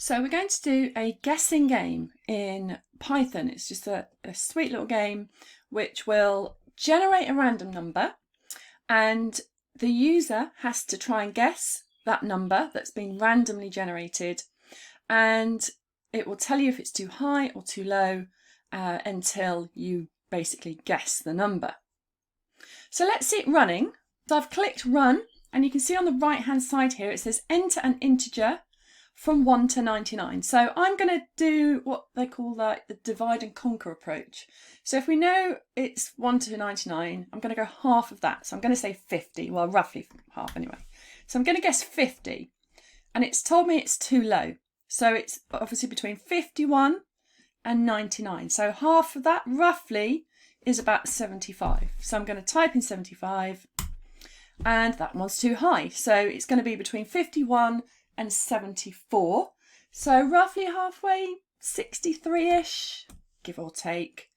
So we're going to do a guessing game in Python. It's just a sweet little game which will generate a random number, and the user has to try and guess that number that's been randomly generated, and it will tell you if it's too high or too low until you basically guess the number. So let's see it running. So I've clicked run, and you can see on the right hand side here it says enter an integer from 1 to 99. So I'm going to do what they call the divide and conquer approach. So if we know it's 1 to 99, I'm going to go half of that. So I'm going to say 50, well, roughly half anyway. So I'm going to guess 50, and it's told me it's too low. So it's obviously between 51 and 99. So half of that roughly is about 75. So I'm going to type in 75, and that one's too high. So it's going to be between 51 and 74, so roughly halfway, 63-ish, give or take.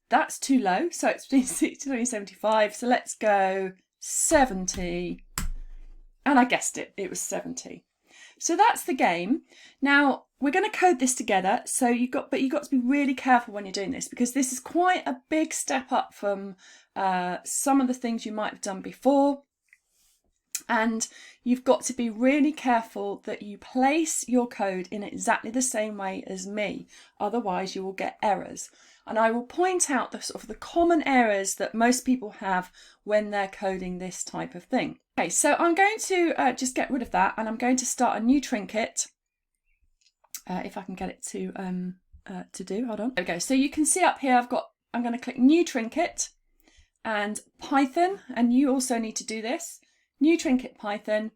That's too low, so it's between 63 and 75, so let's go 70, and I guessed it, it was 70. So that's the game. Now we're going to code this together, so you've got to be really careful when you're doing this, because this is quite a big step up from some of the things you might have done before. And you've got to be really careful that you place your code in exactly the same way as me, otherwise you will get errors. And I will point out the sort of the common errors that most people have when they're coding this type of thing. Okay, so I'm going to just get rid of that, and I'm going to start a new trinket. If I can get it to do, hold on. There we go. So you can see up here I'm going to click new trinket and Python, and you also need to do this. New trinket Python,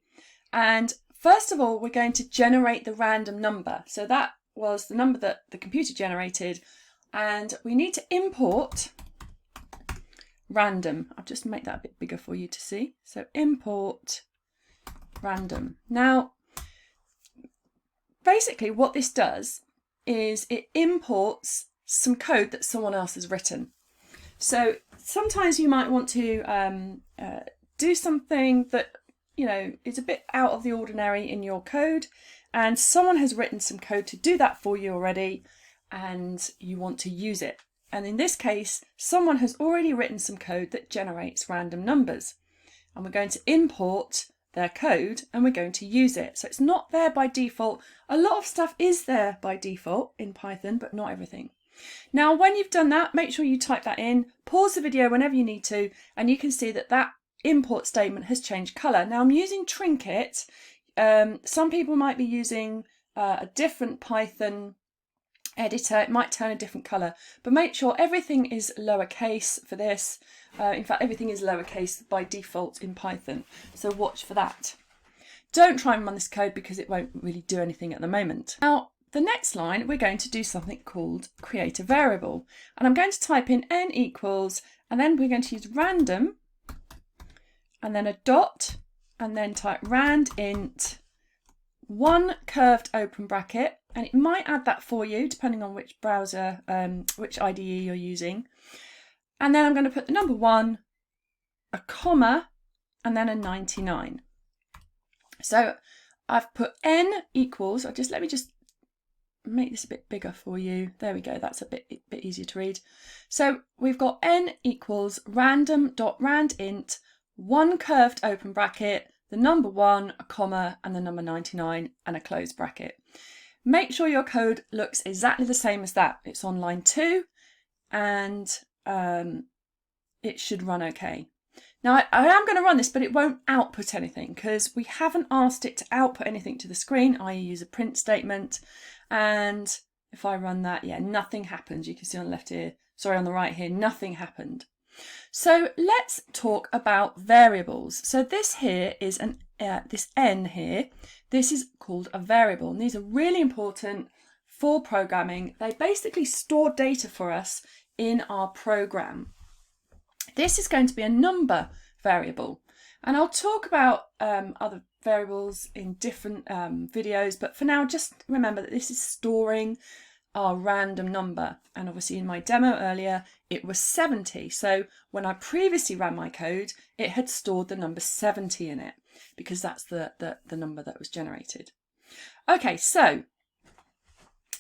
and first of all we're going to generate the random number. So that was the number that the computer generated, and we need to import random. I'll just make that a bit bigger for you to see. So import random. Now basically what this does is it imports some code that someone else has written. So sometimes you might want to do something that, you know, is a bit out of the ordinary in your code, and someone has written some code to do that for you already, and you want to use it. And in this case, someone has already written some code that generates random numbers, and we're going to import their code and we're going to use it. So it's not there by default. A lot of stuff is there by default in Python, but not everything. Now, when you've done that, make sure you type that in, pause the video whenever you need to, and you can see that that import statement has changed colour. Now I'm using Trinket. Some people might be using a different Python editor. It might turn a different colour, but make sure everything is lowercase for this. In fact, everything is lowercase by default in Python, so watch for that. Don't try and run this code because it won't really do anything at the moment. Now, the next line, we're going to do something called create a variable, and I'm going to type in n equals, and then we're going to use random, and then a dot, and then type rand int, one curved open bracket, and it might add that for you depending on which browser, which IDE you're using. And then I'm going to put the number 1, a comma, and then a 99. So I've put n equals, let me just make this a bit bigger for you. There we go, that's a bit easier to read. So we've got n equals random.randint, one curved open bracket, the number 1, a comma, and the number 99, and a closed bracket. Make sure your code looks exactly the same as that. It's on line 2, and it should run okay. Now I am going to run this, but it won't output anything because we haven't asked it to output anything to the screen. I use a print statement, and if I run that, yeah, nothing happens. You can see on the left here, sorry, on the right here, nothing happened. So let's talk about variables. So this here is this n here. This is called a variable, and these are really important for programming. They basically store data for us in our program. This is going to be a number variable, and I'll talk about other variables in different videos, but for now just remember that this is storing our random number, and obviously in my demo earlier it was 70, so when I previously ran my code it had stored the number 70 in it because that's the number that was generated. Okay, so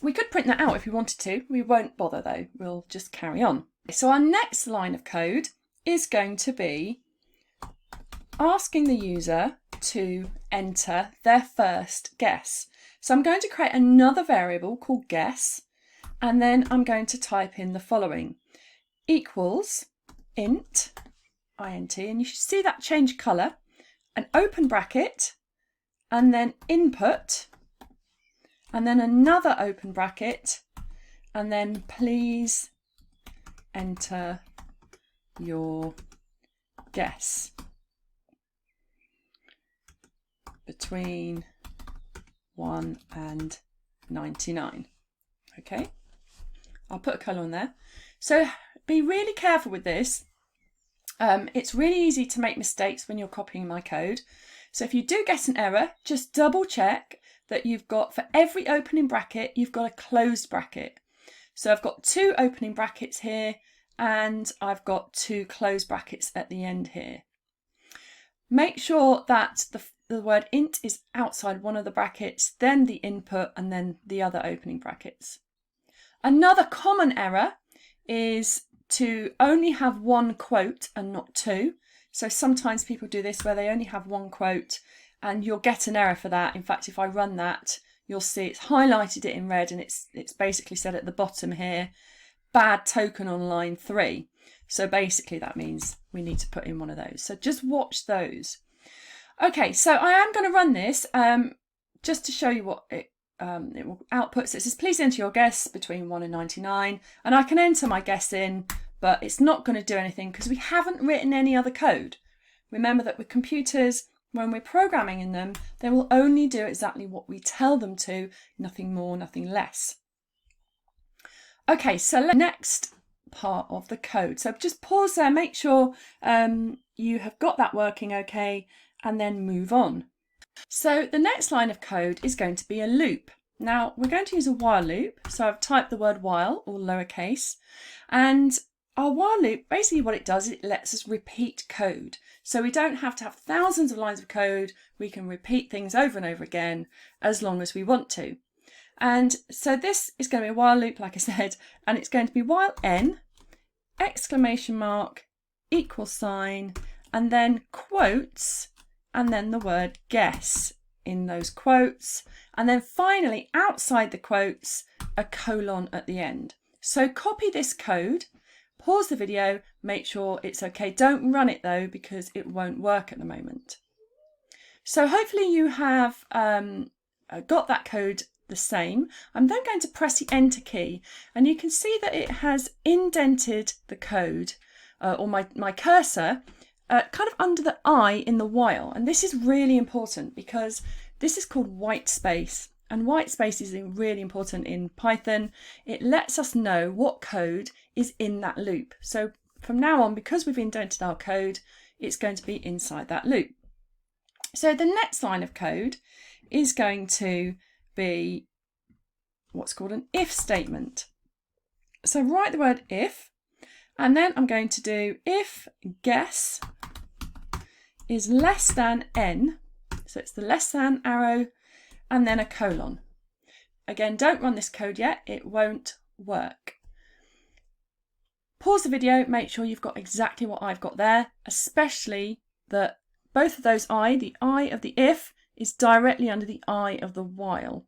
we could print that out if we wanted to. We won't bother though, we'll just carry on. So our next line of code is going to be asking the user to enter their first guess. So I'm going to create another variable called guess, and then I'm going to type in the following: equals int, int, and you should see that change colour, an open bracket, and then input, and then another open bracket, and then please enter your guess between 1 and 99. Okay, I'll put a colour on there. So be really careful with this. It's really easy to make mistakes when you're copying my code. So if you do get an error, just double check that you've got, for every opening bracket, you've got a closed bracket. So I've got 2 opening brackets here, and I've got 2 closed brackets at the end here. Make sure that the word int is outside one of the brackets, then the input, and then the other opening brackets. Another common error is to only have 1 quote and not 2. So sometimes people do this where they only have 1 quote, and you'll get an error for that. In fact, if I run that, you'll see it's highlighted it in red, and it's basically said at the bottom here, bad token on line 3. So basically that means we need to put in one of those. So just watch those. Okay, so I am going to run this just to show you what it will output. So it says, please enter your guess between 1 and 99. And I can enter my guess in, but it's not going to do anything because we haven't written any other code. Remember that with computers, when we're programming in them, they will only do exactly what we tell them to, nothing more, nothing less. Okay, so next part of the code. So just pause there, make sure you have got that working okay, and then move on. So the next line of code is going to be a loop. Now we're going to use a while loop. So I've typed the word while, all lowercase, and our while loop, basically what it does is it lets us repeat code. So we don't have to have thousands of lines of code. We can repeat things over and over again as long as we want to. And so this is going to be a while loop, like I said, and it's going to be while n, exclamation mark, equal sign, and then quotes, and then the word guess in those quotes. And then finally, outside the quotes, a colon at the end. So copy this code, pause the video, make sure it's okay. Don't run it though, because it won't work at the moment. So hopefully you have got that code the same. I'm then going to press the enter key, and you can see that it has indented the code or my cursor kind of under the I in the while. And this is really important because this is called white space, and white space is really important in Python. It lets us know what code is in that loop. So from now on, because we've indented our code, it's going to be inside that loop. So the next line of code is going to be what's called an if statement. So write the word if, and then I'm going to do if guess is less than n, so it's the less than arrow and then a colon. Again, don't run this code yet, it won't work. Pause the video, make sure you've got exactly what I've got there, especially that both of those the I of the if is directly under the I of the while.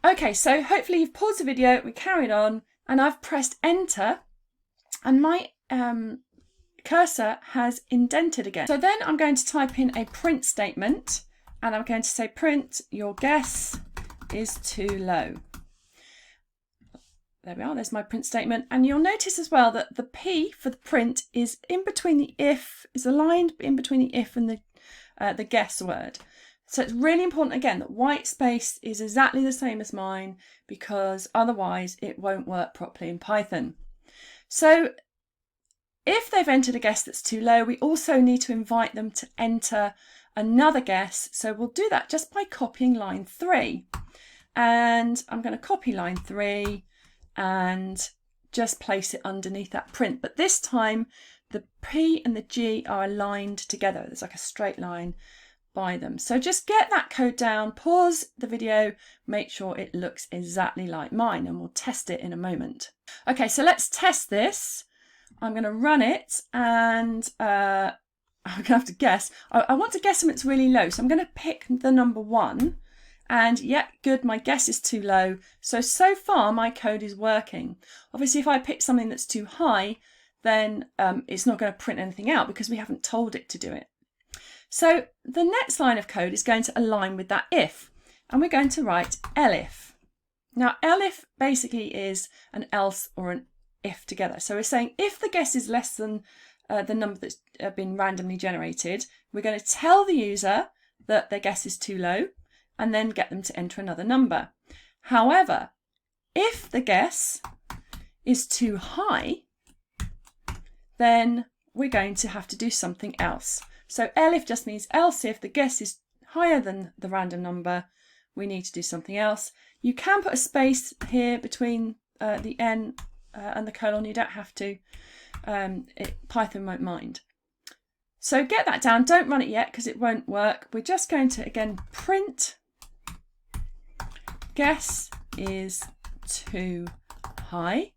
Okay, so hopefully you've paused the video, we carried on, and I've pressed enter, and my cursor has indented again. So then I'm going to type in a print statement, and I'm going to say print your guess is too low. There we are, there's my print statement. And you'll notice as well that the P for the print is in between the if, is aligned in between the if and the guess word. So it's really important, again, that white space is exactly the same as mine, because otherwise it won't work properly in Python. So if they've entered a guess that's too low, we also need to invite them to enter another guess. So we'll do that just by copying line 3. And I'm going to copy line 3 and just place it underneath that print. But this time the P and the G are aligned together. There's like a straight line by them. So just get that code down, pause the video, make sure it looks exactly like mine, and we'll test it in a moment. Okay, so let's test this. I'm going to run it, and I'm going to have to guess. I want to guess them it's really low, so I'm going to pick the number 1. And yeah, good, my guess is too low. So far my code is working. Obviously, if I pick something that's too high, then it's not going to print anything out because we haven't told it to do it. So the next line of code is going to align with that if, and we're going to write elif. Now elif basically is an else or an if together. So we're saying if the guess is less than the number that's been randomly generated, we're going to tell the user that their guess is too low and then get them to enter another number. However, if the guess is too high, then we're going to have to do something else. So elif just means else if the guess is higher than the random number, we need to do something else. You can put a space here between the n and the colon, you don't have to. Python won't mind. So get that down, don't run it yet because it won't work. We're just going to again print guess is too high.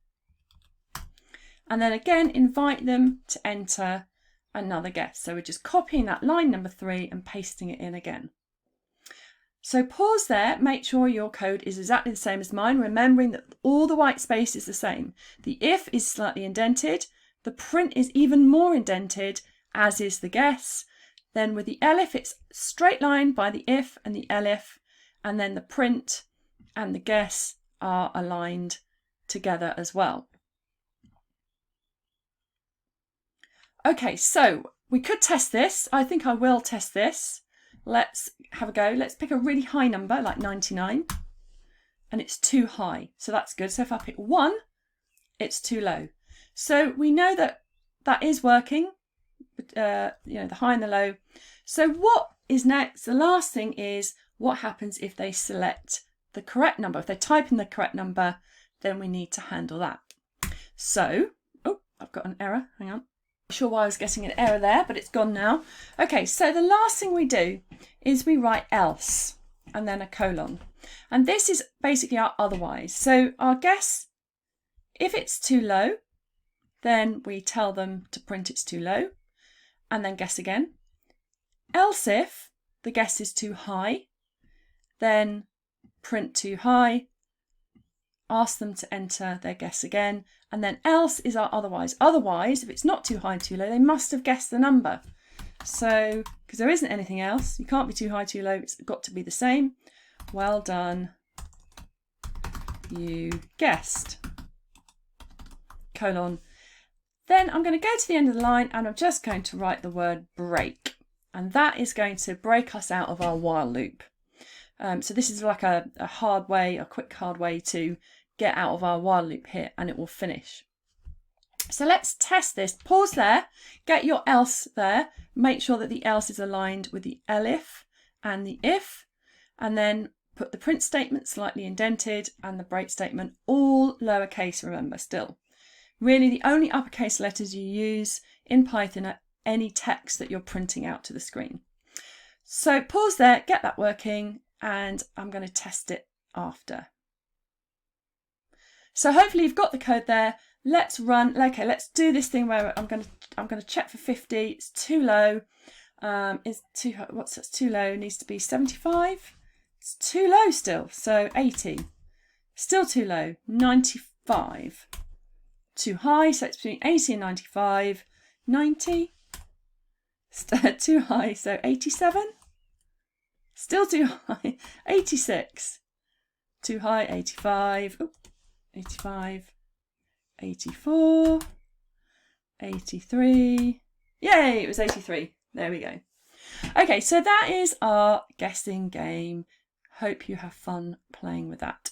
And then again invite them to enter another guess. So we're just copying that line number 3 and pasting it in again. So pause there, make sure your code is exactly the same as mine, remembering that all the white space is the same. The if is slightly indented, the print is even more indented, as is the guess. Then with the elif, it's straight line by the if and the elif, and then the print and the guess are aligned together as well. Okay, so we could test this. I think I will test this. Let's have a go. Let's pick a really high number like 99, and it's too high, so that's good. So if I pick 1, it's too low. So we know that that is working, you know, the high and the low. So what is next? The last thing is what happens if they select the correct number. If they type in the correct number, then we need to handle that. So, oh, I've got an error. Hang on. Not sure why I was getting an error there, but it's gone now. Okay, so the last thing we do is we write else and then a colon. And this is basically our otherwise. So our guess, if it's too low, then we tell them to print it's too low and then guess again. Else if the guess is too high, then print too high, ask them to enter their guess again, and then else is our otherwise. Otherwise, if it's not too high, too low, they must have guessed the number. So, because there isn't anything else, you can't be too high, too low, it's got to be the same. Well done, you guessed. Colon. Then I'm going to go to the end of the line and I'm just going to write the word break. And that is going to break us out of our while loop. So this is like a hard way, a quick hard way to get out of our while loop here, and it will finish. So let's test this. Pause there, get your else there, make sure that the else is aligned with the elif and the if, and then put the print statement slightly indented and the break statement all lowercase, remember, still. Really the only uppercase letters you use in Python are any text that you're printing out to the screen. So pause there, get that working, and I'm going to test it after. So hopefully you've got the code there. Let's run. Okay, let's do this thing where I'm going to check for 50. It's too low. It's too what's that's too low? It needs to be 75. It's too low still. So 80. Still too low. 95. Too high. So it's between 80 and 95. 90. Too high. So 87. Still too high. 86. Too high. 85. Oops. 85, 84, 83. Yay, it was 83. There we go. Okay, so that is our guessing game. Hope you have fun playing with that.